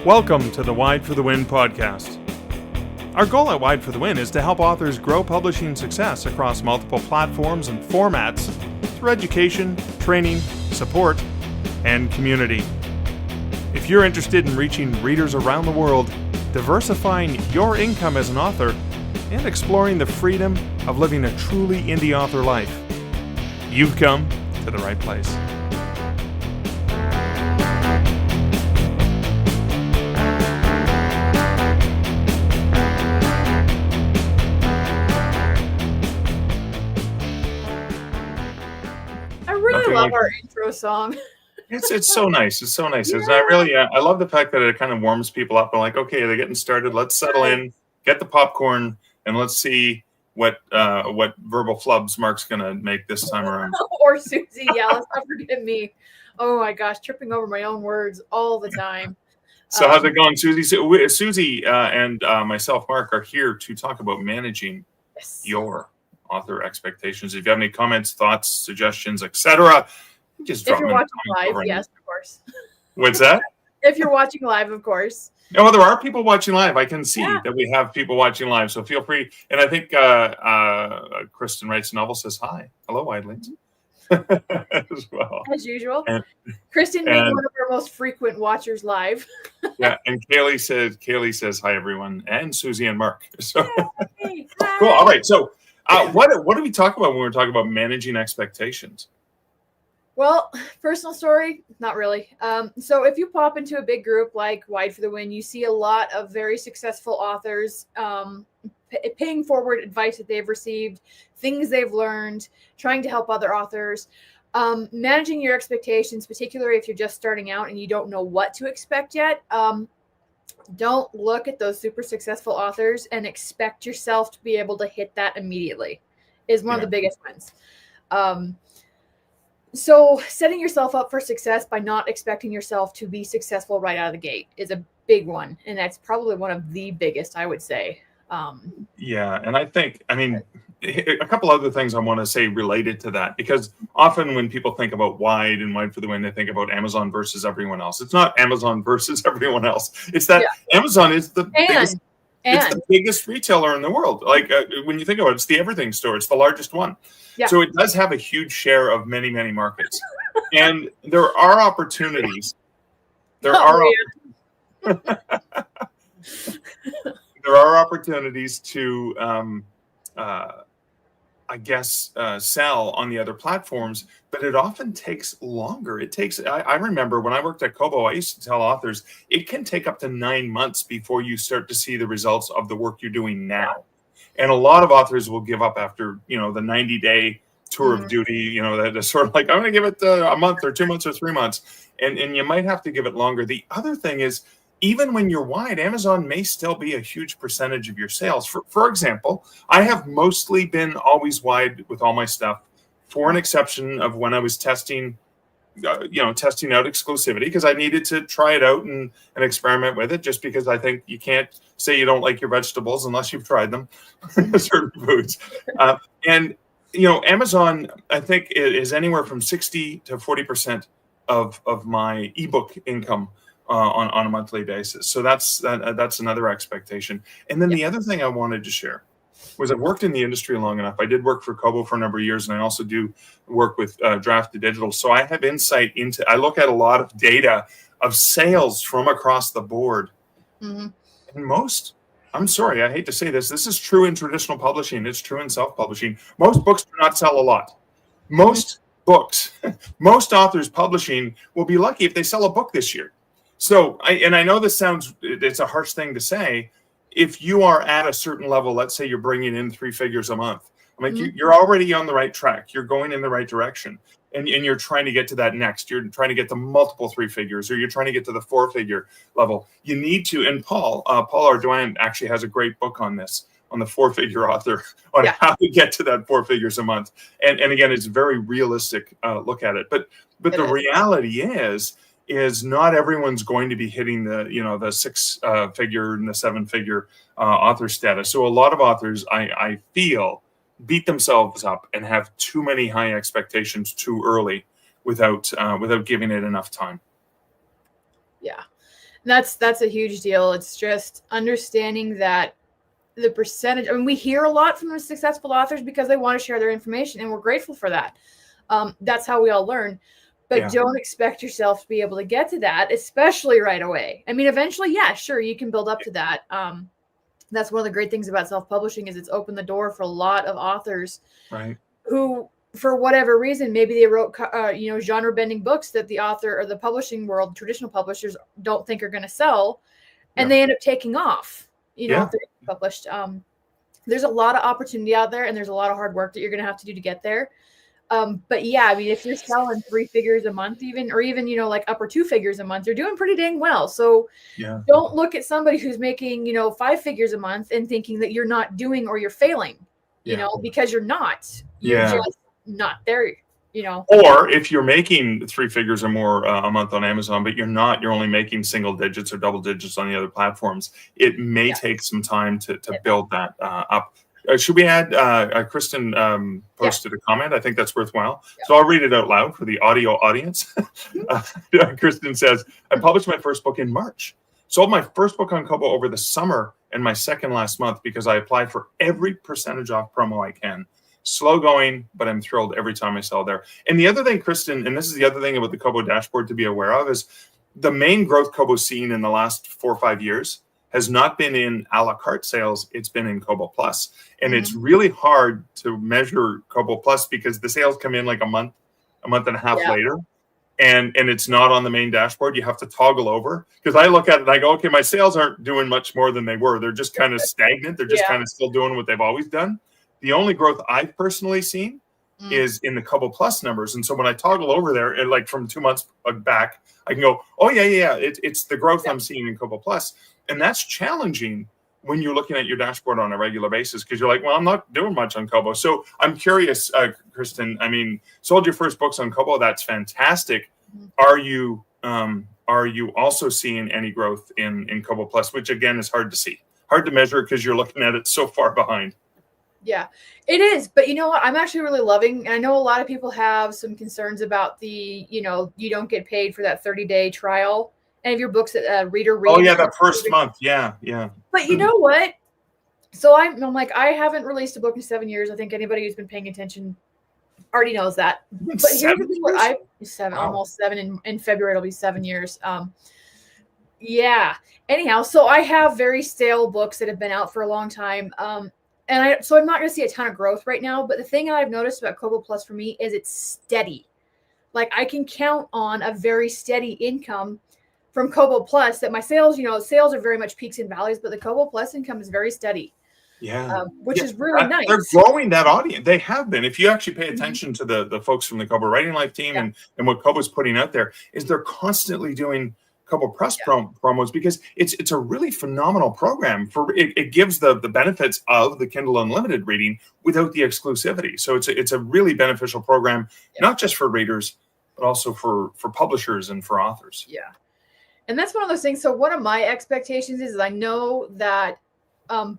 Welcome to the Wide for the Win podcast. Our goal at Wide for the Win is to help authors grow publishing success across multiple platforms and formats through education, training, support, and community. If you're interested in reaching readers around the world, diversifying your income as an author, and exploring the freedom of living a truly indie author life, you've come to the right place. I love our intro song. It's so nice. It's so nice. Yeah. I love the fact that it kind of warms people up. I'm like, okay, they're getting started. Let's settle in, get the popcorn, and let's see what verbal flubs Mark's gonna make this time around. Or Suzie, yeah, let's not forget me. Oh my gosh, tripping over my own words all the time. So how's it going, Suzie? Suzie and myself, Mark, are here to talk about managing your author expectations. If you have any comments, thoughts, suggestions, etc., just drop them. If you're watching live, yes, of course. What's that? If you're watching live, of course. Oh, there are people watching live. I can see that we have people watching live, so feel free. And I think Kristen writes a novel, says hi. Hello, Widlings. As well. As usual. And, Kristen being one of our most frequent watchers live. Yeah, and Kaylee says hi, everyone, and Suzie and Mark. So hey, cool. All right. So what do we talk about when we're talking about managing expectations? Well, personal story, not really. So if you pop into a big group like Wide for the Win, you see a lot of very successful authors paying forward advice that they've received, things they've learned, trying to help other authors. Managing your expectations, particularly if you're just starting out and you don't know what to expect yet. Don't look at those super successful authors and expect yourself to be able to hit that immediately is one of the biggest ones. So setting yourself up for success by not expecting yourself to be successful right out of the gate is a big one. And that's probably one of the biggest, I would say. And I think, a couple other things I want to say related to that, because often when people think about Wide and Wide for the Win, they think about Amazon versus everyone else. It's not Amazon versus everyone else. It's that Amazon is the biggest. It's the biggest retailer in the world. Like when you think about it, it's the everything store. It's the largest one. Yeah. So it does have a huge share of many, many markets. And there are opportunities. There are opportunities to, sell on the other platforms, but it often takes longer. I remember when I worked at Kobo, I used to tell authors, it can take up to 9 months before you start to see the results of the work you're doing now. And a lot of authors will give up after, the 90-day tour of duty, that is sort of like, I'm going to give it a month or 2 months or 3 months. And you might have to give it longer. The other thing is, even when you're wide, Amazon may still be a huge percentage of your sales. For example, I have mostly been always wide with all my stuff, for an exception of when I was testing out exclusivity, because I needed to try it out and experiment with it, just because I think you can't say you don't like your vegetables unless you've tried them, certain foods. Amazon, I think, is anywhere from 60 to 40% of my ebook income on a monthly basis. So that's another expectation. And then the other thing I wanted to share was I've worked in the industry long enough. I did work for Kobo for a number of years, and I also do work with Draft to Digital. So I have insight I look at a lot of data of sales from across the board. Mm-hmm. And I'm sorry, I hate to say this is true in traditional publishing. It's true in self-publishing. Most books do not sell a lot. Most authors publishing will be lucky if they sell a book this year. So, I know it's a harsh thing to say. If you are at a certain level, let's say you're bringing in 3 figures a month, you're already on the right track. You're going in the right direction. And you're trying to get to that next. You're trying to get to multiple 3 figures, or you're trying to get to the 4-figure level. You need to, and Paul Ardoin actually has a great book on this, on the 4-figure author, on how to get to that 4 figures a month. And again, it's a very realistic look at it. But the reality is not everyone's going to be hitting the 6-figure and the 7-figure author status. So a lot of authors, I feel, beat themselves up and have too many high expectations too early without giving it enough time. Yeah. That's a huge deal. It's just understanding that the percentage. I mean, we hear a lot from the successful authors because they want to share their information, and we're grateful for that. That's how we all learn. But don't expect yourself to be able to get to that, especially right away. I mean, eventually, yeah, sure, you can build up to that. That's one of the great things about self-publishing is it's opened the door for a lot of authors who, for whatever reason, maybe they wrote, genre-bending books that the author or the publishing world, traditional publishers, don't think are going to sell, and they end up taking off. If they're published. There's a lot of opportunity out there, and there's a lot of hard work that you're going to have to do to get there. But yeah, I mean, if you're selling 3 figures a month, or even, like upper 2 figures a month, you're doing pretty dang well. So don't look at somebody who's making, 5 figures a month and thinking that you're not doing or you're failing, because you're not. You're just not there, Or if you're making 3 figures or more a month on Amazon, but you're only making single digits or double digits on the other platforms, it may take some time to build that up. Should we add, Kristen posted a comment. I think that's worthwhile. So I'll read it out loud for the audio audience. Kristen says, I published my first book in March. Sold my first book on Kobo over the summer and my second last month because I applied for every percentage off promo I can. Slow going, but I'm thrilled every time I sell there. And the other thing, Kristen, and this is the other thing about the Kobo dashboard to be aware of, is the main growth Kobo's seen in the last 4 or 5 years has not been in a la carte sales. It's been in Kobo Plus. And it's really hard to measure Kobo Plus because the sales come in like a month and a half later. And it's not on the main dashboard. You have to toggle over. Because I look at it and I go, okay, my sales aren't doing much more than they were. They're just kind of stagnant. They're just kind of still doing what they've always done. The only growth I've personally seen is in the Kobo Plus numbers. And so when I toggle over there, and like from 2 months back, I can go, oh, yeah. It's the growth I'm seeing in Kobo Plus. And that's challenging when you're looking at your dashboard on a regular basis because you're like, well, I'm not doing much on Kobo. So I'm curious, Kristen, I mean, sold your first books on Kobo. That's fantastic. Are you also seeing any growth in Kobo Plus, which again is hard to see, hard to measure because you're looking at it so far behind? Yeah, it is. But you know what? I'm actually really loving, and I know a lot of people have some concerns about the, you don't get paid for that 30-day trial. And if your book's at reader read. Oh yeah, that first month. Yeah. But you know what? So I'm like, I haven't released a book in 7 years. I think anybody who's been paying attention already knows that. But here's the thing: almost 7 in February. It'll be 7 years. Yeah. Anyhow, so I have very stale books that have been out for a long time. So I'm not going to see a ton of growth right now. But the thing I've noticed about Kobo Plus for me is it's steady. Like I can count on a very steady income from Kobo Plus that my sales, sales are very much peaks and valleys, but the Kobo Plus income is very steady. Yeah. Which is really nice. They're growing that audience. They have been. If you actually pay attention to the folks from the Kobo Writing Life team and what Kobo's putting out there, is they're constantly doing Kobo Plus promos because it's a really phenomenal program. It gives the benefits of the Kindle Unlimited reading without the exclusivity. So it's a really beneficial program, not just for readers, but also for publishers and for authors. Yeah. And that's one of those things. So one of my expectations is I know that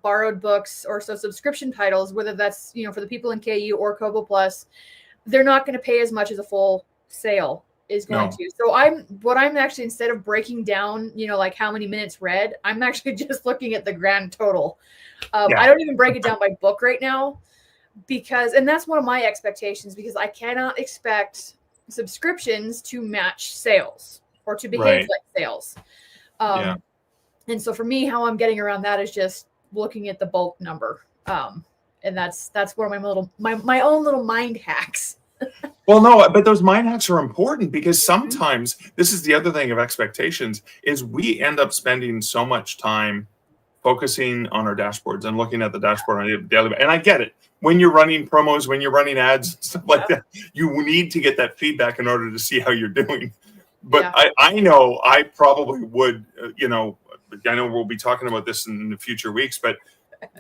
borrowed books or subscription titles, whether that's, for the people in KU or Kobo Plus, they're not going to pay as much as a full sale is going to. So I'm actually, instead of breaking down, like how many minutes read, I'm actually just looking at the grand total. I don't even break it down by book right now and that's one of my expectations because I cannot expect subscriptions to match sales or to behave like sales. And so for me, how I'm getting around that is just looking at the bulk number. And that's one of my own little mind hacks. Well, no, but those mind hacks are important because sometimes this is the other thing of expectations is we end up spending so much time focusing on our dashboards and looking at the dashboard on a daily basis. And I get it. When you're running promos, when you're running ads, stuff like that, you need to get that feedback in order to see how you're doing. But I know I probably would, I know we'll be talking about this in the future weeks, but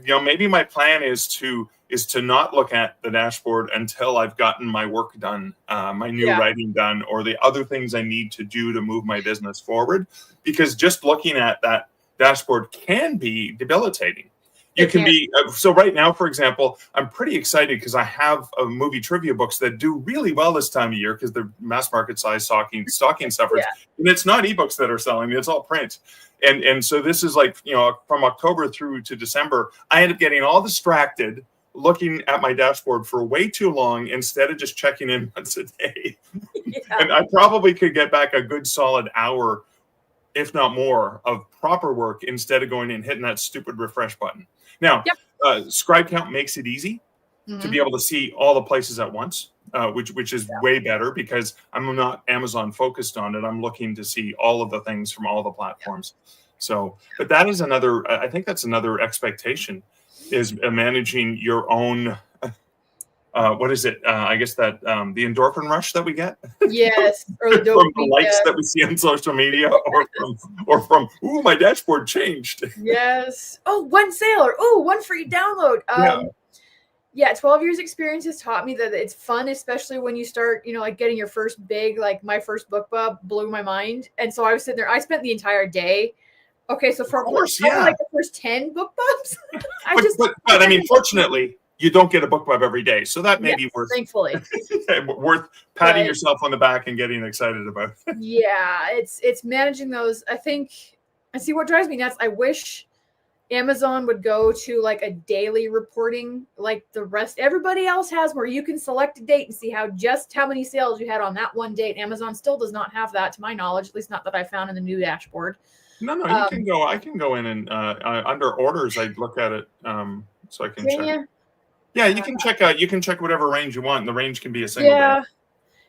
maybe my plan is to not look at the dashboard until I've gotten my work done, my new writing done, or the other things I need to do to move my business forward. Because just looking at that dashboard can be debilitating. You can be so right now, for example, I'm pretty excited because I have movie trivia books that do really well this time of year because they're mass market size stocking stuffers, and it's not ebooks that are selling; it's all print. And so this is like, from October through to December, I end up getting all distracted looking at my dashboard for way too long instead of just checking in once a day. And I probably could get back a good solid hour, if not more, of proper work instead of going and hitting that stupid refresh button. Now, Scribe Count makes it easy to be able to see all the places at once, which is way better because I'm not Amazon focused on it. I'm looking to see all of the things from all the platforms. So, but that is another, I think that's another expectation, is managing your own, what is it? I guess that the endorphin rush that we get. Yes. Or the from the likes that we see on social media, or from, ooh, my dashboard changed. Yes. Oh, one sale, or oh, one free download. Yeah, 12 years experience has taught me that it's fun, especially when you start, like getting your first big, like my first book club blew my mind. And so I was sitting there, I spent the entire day. Okay, so for like the first 10 book clubs, but I mean, fortunately, you don't get a book club every day, so that may be worth, thankfully, worth patting yourself on the back and getting excited about. Yeah, it's managing those. I think, I see what drives me nuts. I wish Amazon would go to like a daily reporting like the rest everybody else has, where you can select a date and see how many sales you had on that one date. Amazon still does not have that, to my knowledge, at least not that I found in the new dashboard. No, you can go. I can go in and under orders, I'd look at it, so I can check. Yeah, you can check out. You can check whatever range you want, and the range can be a single day.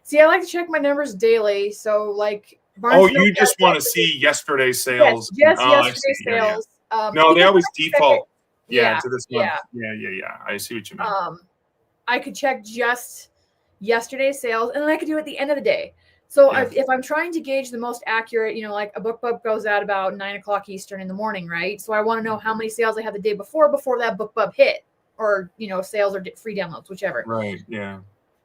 See, I like to check my numbers daily. So, like, you just want to see yesterday's sales. Yes, yesterday's sales. No, they always default. To this month. Yeah. I see what you mean. I could check just yesterday's sales, and then I could do it at the end of the day. So if I'm trying to gauge the most accurate, like a book club goes out about 9 o'clock Eastern in the morning, right? So I want to know how many sales I had the day before that book club hit, or, sales or free downloads, whichever. Right. Yeah.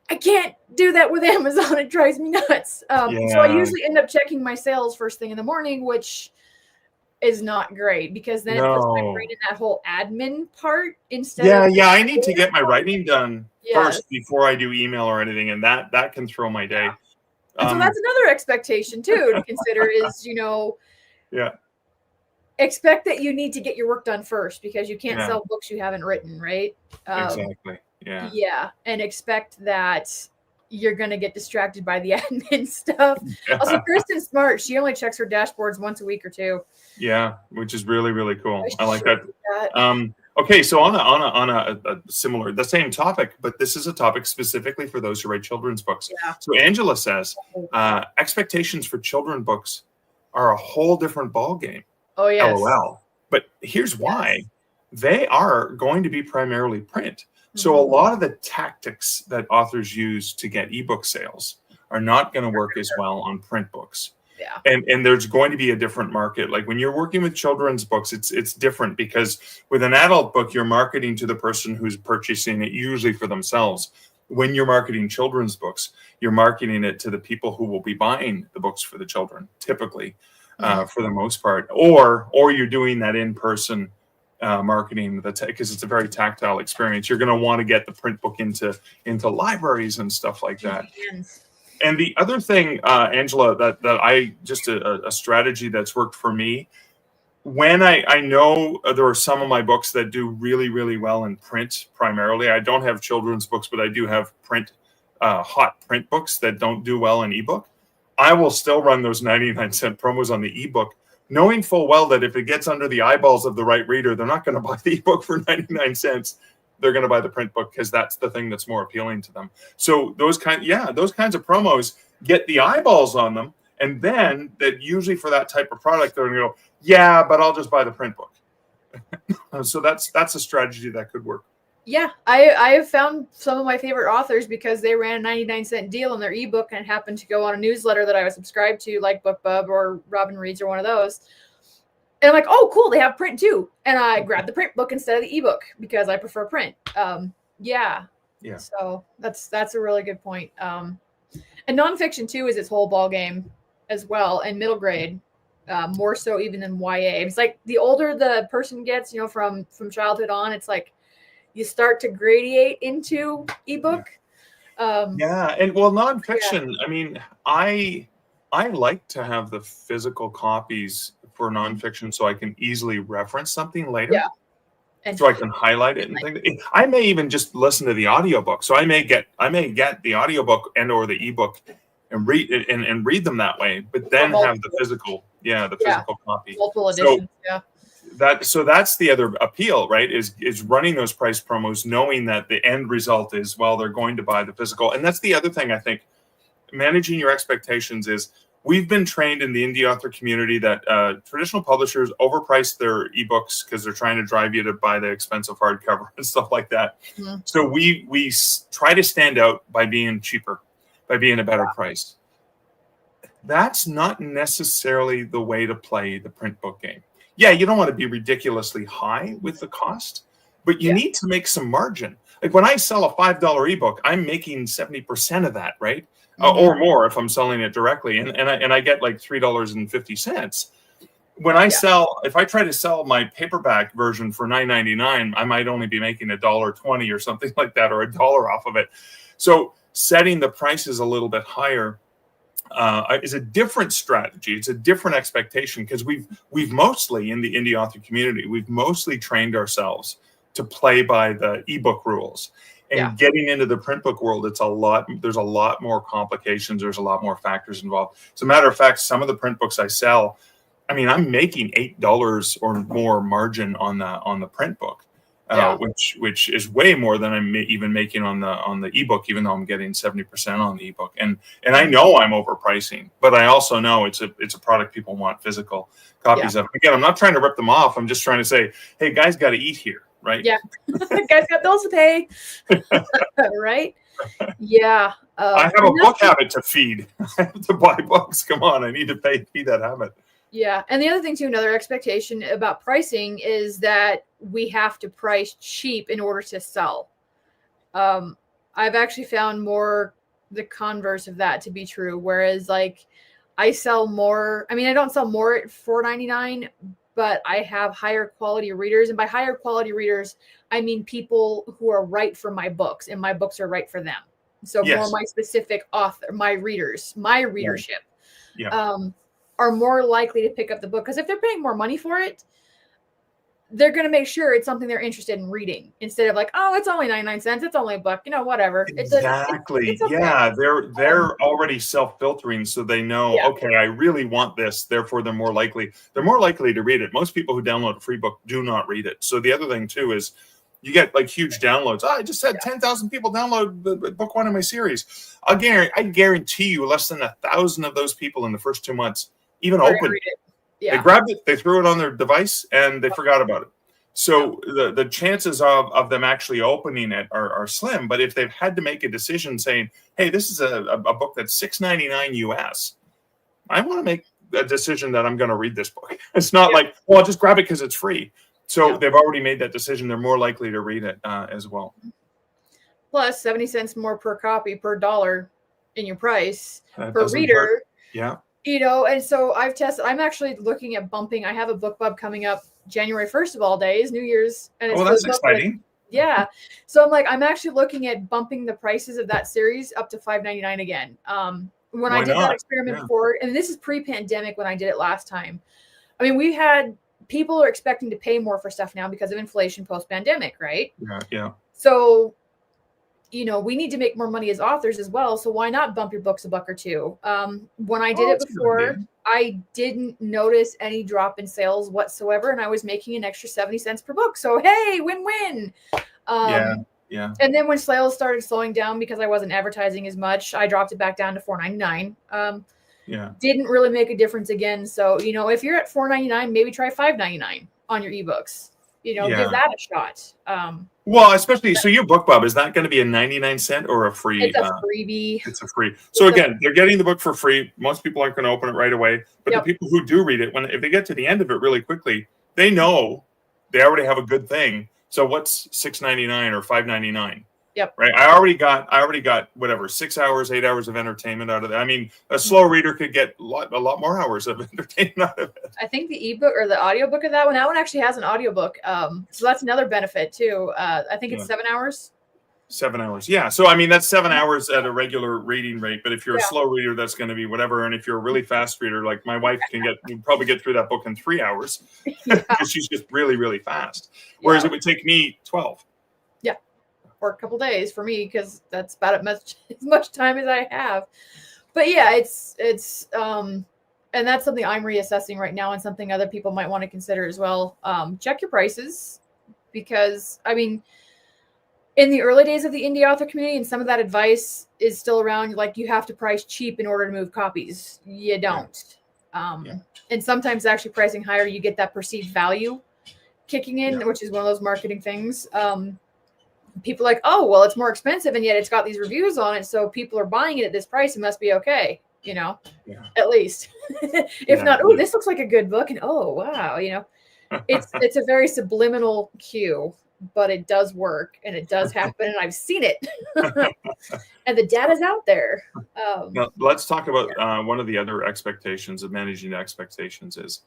I can't do that with Amazon. It drives me nuts. So I usually end up checking my sales first thing in the morning, which is not great because then it puts my brain in that whole admin part instead of. Yeah. I need to get my writing done first before I do email or anything. And that can throw my day. And so that's another expectation too to consider is, expect that you need to get your work done first because you can't sell books you haven't written, right? Exactly. Yeah. Yeah. And expect that you're going to get distracted by the admin stuff. Yeah. Also, Kristen's smart. She only checks her dashboards once a week or two. Yeah, which is really, really cool. I like that. Okay, so on a similar, the same topic, but this is a topic specifically for those who write children's books. Yeah. So Angela says, expectations for children's books are a whole different ballgame. Oh, yes. LOL. But here's why. They are going to be primarily print. So a lot of the tactics that authors use to get ebook sales are not going to work as well on print books. Yeah. And there's going to be a different market. Like when you're working with children's books, it's different because with an adult book, you're marketing to the person who's purchasing it usually for themselves. When you're marketing children's books, you're marketing it to the people who will be buying the books for the children, typically, for the most part. Or you're doing that in person marketing, because it's a very tactile experience. You're going to want to get the print book into libraries and stuff like that. And the other thing, Angela, that I just a strategy that's worked for me, when I know there are some of my books that do really, really well in print primarily. I don't have children's books, but I do have hot print books that don't do well in ebook. I will still run those 99-cent promos on the ebook, knowing full well that if it gets under the eyeballs of the right reader, they're not going to buy the ebook for 99 cents. They're going to buy the print book because that's the thing that's more appealing to them. So those kinds of promos get the eyeballs on them. And then that usually for that type of product, they're going to go, yeah, but I'll just buy the print book. So that's a strategy that could work. Yeah, I have found some of my favorite authors because they ran a 99-cent deal on their ebook and happened to go on a newsletter that I was subscribed to, like BookBub or Robin Reads or one of those. And I'm like, oh, cool, they have print too. And I grabbed the print book instead of the ebook because I prefer print. Yeah. So that's a really good point. And nonfiction too is its whole ball game as well, and middle grade. more so even than YA. It's like the older the person gets, from childhood on, it's like you start to gradiate into ebook. And nonfiction. I mean, I like to have the physical copies for nonfiction so I can easily reference something later. Yeah. And so I can highlight it and think. I may even just listen to the audiobook. So I may get the audiobook and or the ebook and read it and read them that way, but then have the physical, physical copy. Multiple editions, that's the other appeal, right? Is running those price promos, knowing that the end result is, well, they're going to buy the physical. And that's the other thing I think, managing your expectations is, we've been trained in the indie author community that traditional publishers overprice their ebooks because they're trying to drive you to buy the expensive hardcover and stuff like that. Mm-hmm. So we try to stand out by being cheaper, by being a better price. That's not necessarily the way to play the print book game. Yeah, you don't want to be ridiculously high with the cost, but you need to make some margin. Like when I sell a $5 ebook, I'm making 70% of that, right? Or more if I'm selling it directly, and I get like $3.50. When I sell, if I try to sell my paperback version for $9.99, I might only be making $1.20 or something like that, or $1 off of it. So setting the prices a little bit higher is a different strategy. It's a different expectation, because we've mostly, in the indie author community, we've mostly trained ourselves to play by the ebook rules. And getting into the print book world, there's a lot more complications. There's a lot more factors involved. As a matter of fact, some of the print books I sell, I mean, I'm making $8 or more margin on the print book, which is way more than I'm even making on the ebook, even though I'm getting 70% on the ebook. And I know I'm overpricing, but I also know it's a product people want physical copies of. Again, I'm not trying to rip them off. I'm just trying to say, hey, guys, got to eat here. Right. Yeah. Guys got bills to pay. Right. Yeah. I have a book habit to feed. I have to buy books. Come on. I need to feed that habit. Yeah. And the other thing too, another expectation about pricing is that we have to price cheap in order to sell. I've actually found more the converse of that to be true. Whereas like I sell more. I mean, I don't sell more at $4.99, but I have higher quality readers. And by higher quality readers, I mean people who are right for my books, and my books are right for them. So more my specific author, my readers, my readership are more likely to pick up the book. Because if they're paying more money for it, they're going to make sure it's something they're interested in reading, instead of like, oh, it's only 99 cents. It's only $1, whatever. Exactly. It's okay. Yeah. They're already self-filtering. So they know, okay, I really want this. Therefore, they're more likely to read it. Most people who download a free book do not read it. So the other thing too is you get like huge downloads. I just had 10,000 people download the book one of my series. I guarantee you less than 1,000 of those people in the first 2 months even opened it. Yeah. They grabbed it, they threw it on their device, and they forgot about it. So the chances of them actually opening it are slim. But if they've had to make a decision saying, hey, this is a book that's $6.99 US, I want to make a decision that I'm going to read this book. It's not like, well, I'll just grab it because it's free. So they've already made that decision. They're more likely to read it as well. Plus 70 cents more per copy per dollar in your price per reader. Hurt. Yeah. And so I've tested, I'm actually looking at bumping. I have a book club coming up January 1st of all days, New Year's. And it's that's exciting. So I'm actually looking at bumping the prices of that series up to $5.99 again. When I did that experiment before, and this is pre-pandemic when I did it last time. I mean, people are expecting to pay more for stuff now because of inflation post-pandemic, right? Yeah. So we need to make more money as authors as well. So why not bump your books $1 or $2? When I did it before, I didn't notice any drop in sales whatsoever. And I was making an extra 70 cents per book. So, hey, win-win. Yeah. And then when sales started slowing down because I wasn't advertising as much, I dropped it back down to $4.99. Didn't really make a difference again. So, if you're at $4.99, maybe try $5.99 on your ebooks. Give that a shot. Well, especially, so your book, Bob, is that going to be a 99-cent or a free? It's a freebie. It's a free. So again, they're getting the book for free. Most people aren't going to open it right away. But the people who do read it, if they get to the end of it really quickly, they know they already have a good thing. So what's $6.99 or $5.99? Yep. Right. I already got whatever 6 hours, 8 hours of entertainment out of that. I mean, a slow reader could get a lot more hours of entertainment out of it. I think the ebook or the audiobook of that one actually has an audiobook. So that's another benefit too. I think it's 7 hours. 7 hours. Yeah. So, I mean, that's 7 hours at a regular reading rate. But if you're a Yeah. slow reader, that's going to be whatever. And if you're a really fast reader, like my wife can probably get through that book in 3 hours because she's just really, really fast. Whereas it would take me 12. Yeah. Or a couple days for me, because that's about as much time as I have. But yeah, it's and that's something I'm reassessing right now, and something other people might want to consider as well. Check your prices, because I mean, in the early days of the indie author community, and some of that advice is still around, like you have to price cheap in order to move copies. You don't. And sometimes actually pricing higher, you get that perceived value kicking in, which is one of those marketing things. People are like, oh, well, it's more expensive, and yet it's got these reviews on it, so people are buying it at this price. It must be okay, at least. If not, oh, this looks like a good book, and oh, wow, it's a very subliminal cue, but it does work, and it does happen, and I've seen it. And the data's out there. Now, let's talk about one of the other expectations of managing expectations is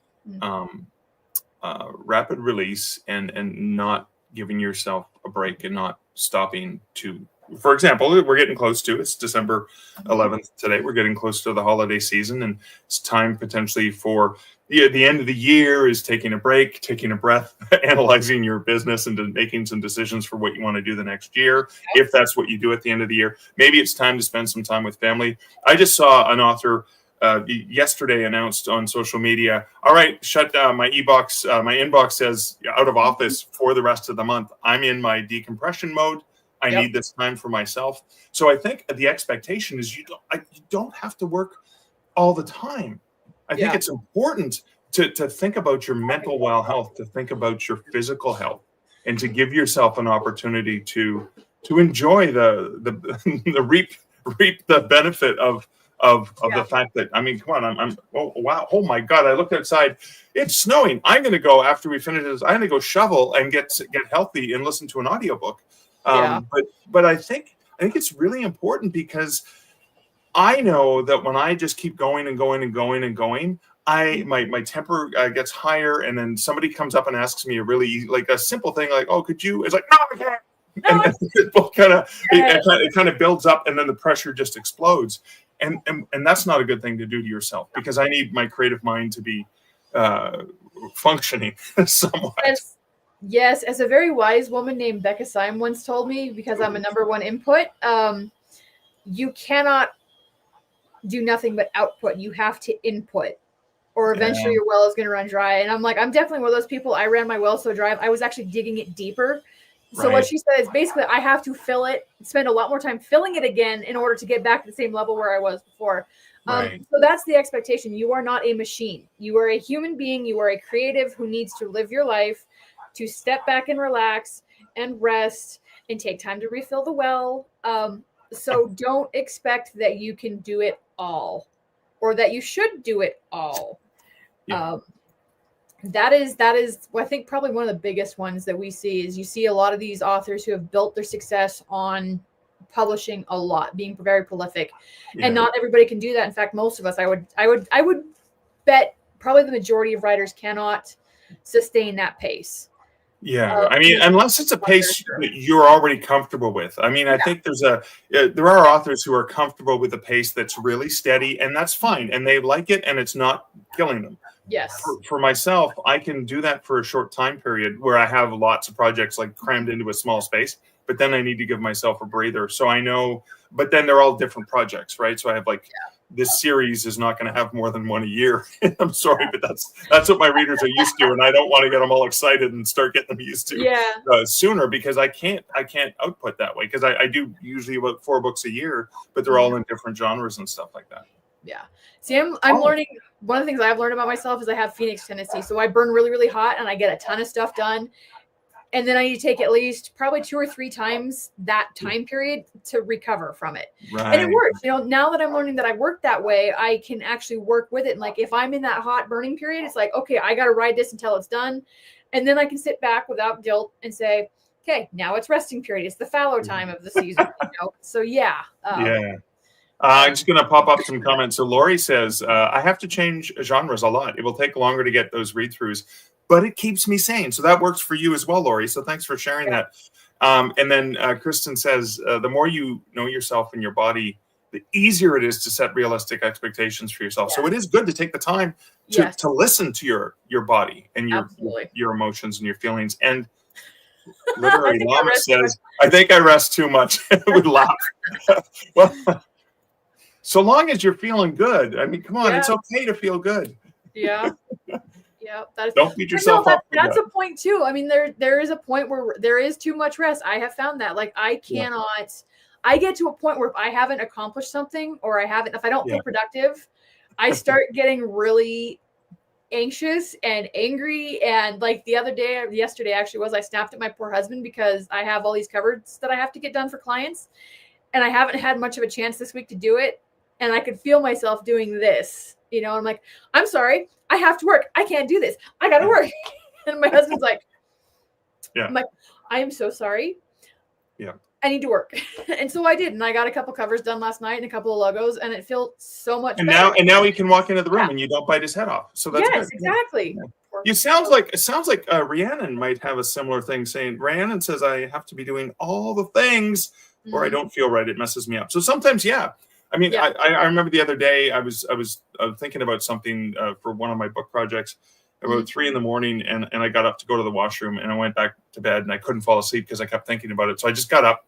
rapid release and not giving yourself a break and not stopping to, for example, we're getting close to, it's December 11th today. We're getting close to the holiday season, and it's time potentially for the end of the year is taking a break, taking a breath, analyzing your business and making some decisions for what you want to do the next year. If that's what you do at the end of the year, maybe it's time to spend some time with family. I just saw an author yesterday announced on social media, all right, shut down my e-box. My inbox says out of office for the rest of the month. I'm in my decompression mode. I need this time for myself. So I think the expectation is you don't have to work all the time. I think it's important to think about your mental well health, to think about your physical health, and to give yourself an opportunity to enjoy the reap the benefit of the fact that, I mean, come on, oh my God, I looked outside, it's snowing. I'm going to go, after we finish this, I'm going to go shovel and get healthy and listen to an audiobook. But I think it's really important, because I know that when I just keep going and going and going and going, my temper gets higher, and then somebody comes up and asks me a simple thing like, oh, could you, it's like, no, I can't. And it kind of builds up, and then the pressure just explodes. And that's not a good thing to do to yourself, because I need my creative mind to be functioning somewhat. Yes, as a very wise woman named Becca Syme once told me, because I'm a number one input, you cannot do nothing but output. You have to input, or eventually your well is going to run dry. And I'm definitely one of those people. I ran my well so dry, I was actually digging it deeper. So what she said is basically I have to fill it, spend a lot more time filling it again in order to get back to the same level where I was before. So that's the expectation. You are not a machine. You are a human being. You are a creative who needs to live your life, to step back and relax and rest and take time to refill the well. So don't expect that you can do it all, or that you should do it all. That is, I think, probably one of the biggest ones that we see. Is you see a lot of these authors who have built their success on publishing a lot, being very prolific, and not everybody can do that. In fact, most of us, I would bet probably the majority of writers cannot sustain that pace. I mean, unless it's a pace that you're already comfortable with. I mean, I think there are authors who are comfortable with a pace that's really steady, and that's fine, and they like it, and it's not killing them. Yes. For myself, I can do that for a short time period where I have lots of projects like crammed into a small space, but then I need to give myself a breather. So I know, but then they're all different projects, right? So I have this series is not going to have more than one a year. I'm sorry, but that's what my readers are used to, and I don't want to get them all excited and start getting them used to sooner, because I can't output that way, because I do usually about 4 books a year, but they're all in different genres and stuff like that. Yeah. See, I'm learning. One of the things I've learned about myself is I have Phoenix tendency. So I burn really, really hot, and I get a ton of stuff done. And then I need to take at least probably 2 or 3 times that time period to recover from it. And it works. Now that I'm learning that I work that way, I can actually work with it. And like, if I'm in that hot burning period, it's like, okay, I got to ride this until it's done. And then I can sit back without guilt and say, okay, now it's resting period. It's the fallow time of the season. So yeah. Yeah. I'm just going to pop up some comments. So Lori says, I have to change genres a lot. It will take longer to get those read-throughs, but it keeps me sane. So that works for you as well, Lori. So thanks for sharing that. And then Kristen says, the more you know yourself and your body, the easier it is to set realistic expectations for yourself. So it is good to take the time to listen to your body and your emotions and your feelings. And Literary Llama says, I think I rest too much. Would laugh. Well, so long as you're feeling good. I mean, come on, it's okay to feel good. Yeah. Yeah. Don't beat yourself up. That's a point too. I mean, there is a point where there is too much rest. I have found that. Like I cannot, I get to a point where if I haven't accomplished something or if I don't feel productive, I start getting really anxious and angry. And like yesterday actually I snapped at my poor husband because I have all these covers that I have to get done for clients. And I haven't had much of a chance this week to do it. And I could feel myself doing this, I'm like, I'm sorry, I have to work. I can't do this. I got to work. And my husband's like, I'm like, I am so sorry. Yeah. I need to work. And so I did. And I got a couple covers done last night and a couple of logos and it felt so much better. Now he can walk into the room and you don't bite his head off. So that's good. Exactly. Yeah. It sounds like Rhiannon might have a similar thing saying, Rhiannon says, I have to be doing all the things or I don't feel right. It messes me up. So sometimes, I mean, I remember the other day I was thinking about something for one of my book projects about 3 a.m. and I got up to go to the washroom and I went back to bed and I couldn't fall asleep because I kept thinking about it. So I just got up,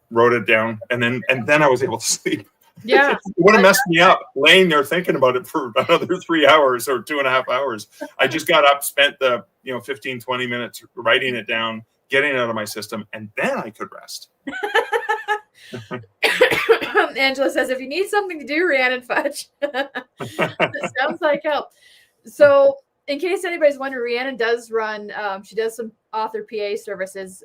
wrote it down, and then I was able to sleep. Yeah. It would have messed me up laying there thinking about it for another 3 hours or 2.5 hours. I just got up, spent the 15, 20 minutes writing it down, getting it out of my system, and then I could rest. Angela says, if you need something to do, Rhiannon fudge. It sounds like help. So in case anybody's wondering, Rhiannon does run, she does some author PA services.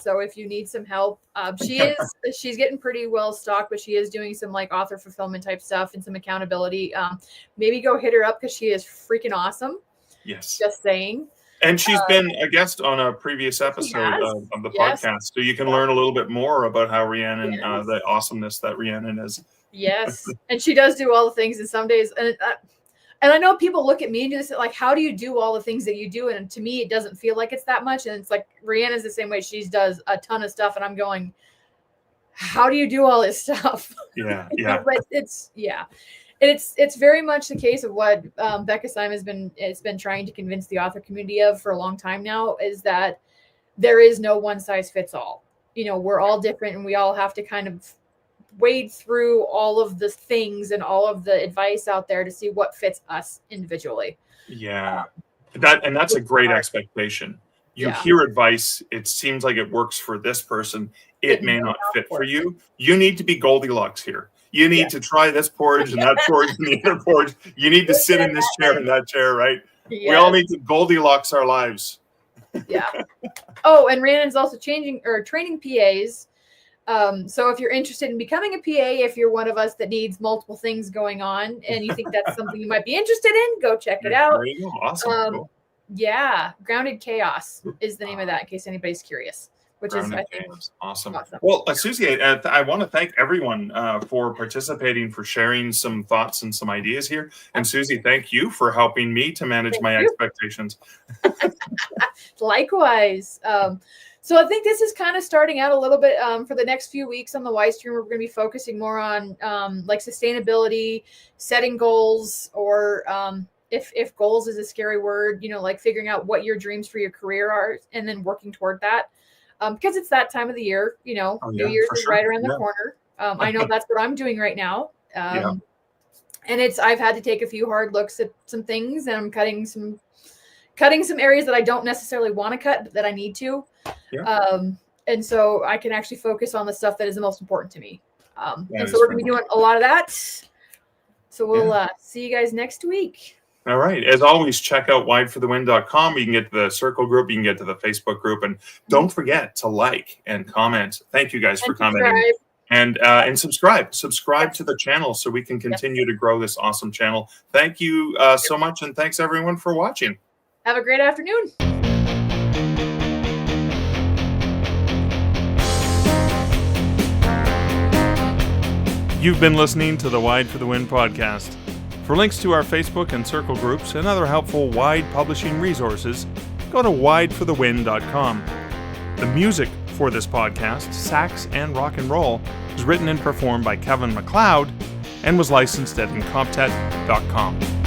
So if you need some help, she's getting pretty well stocked, but she is doing some like author fulfillment type stuff and some accountability. Maybe go hit her up because she is freaking awesome. Yes. Just saying. And she's been a guest on a previous episode of the podcast. So you can learn a little bit more about how Rhiannon, the awesomeness that Rhiannon is. Yes. And she does do all the things. And some days, and I know people look at me and do this, like, how do you do all the things that you do? And to me, it doesn't feel like it's that much. And it's like, Rhiannon's the same way. She does a ton of stuff. And I'm going, how do you do all this stuff? Yeah. But it's very much the case of what Becca Simon has been trying to convince the author community of for a long time now, is that there is no one size fits all. We're all different and we all have to kind of wade through all of the things and all of the advice out there to see what fits us individually. Yeah. That's a great expectation. You hear advice, it seems like it works for this person. It may not fit for you. You need to be Goldilocks here. You need to try this porridge and that porridge and the other porridge. You need to sit in this chair and that chair, right? Yes. We all need to Goldilocks our lives. Yeah. Oh, and Rhiannon's also training PAs. So if you're interested in becoming a PA, if you're one of us that needs multiple things going on and you think that's something you might be interested in, go check it out. There you go. Awesome. Cool. Yeah. Grounded Chaos is the name of that, in case anybody's curious. Which Grounded is, I think, awesome. Well, Suzie, I want to thank everyone for participating, for sharing some thoughts and some ideas here. And Suzie, thank you for helping me to manage my expectations. Likewise. So I think this is kind of starting out a little bit for the next few weeks on the Y Stream. We're going to be focusing more on like sustainability, setting goals, or if goals is a scary word, like figuring out what your dreams for your career are and then working toward that. Because it's that time of the year, New Year's is right around the corner. I know that's what I'm doing right now. And I've had to take a few hard looks at some things, and I'm cutting some areas that I don't necessarily want to cut, but that I need to. Yeah. And so I can actually focus on the stuff that is the most important to me. And so we're going to be doing a lot of that. So we'll see you guys next week. All right. As always, check out wideforthewin.com. You can get to the circle group. You can get to the Facebook group. And don't forget to like and comment. Thank you guys for commenting. And subscribe. Subscribe to the channel so we can continue to grow this awesome channel. Thank you so much. And thanks, everyone, for watching. Have a great afternoon. You've been listening to the Wide for the Wind podcast. For links to our Facebook and Circle groups and other helpful Wide publishing resources, go to wideforthewind.com. The music for this podcast, Sax and Rock and Roll, was written and performed by Kevin MacLeod and was licensed at incomptet.com.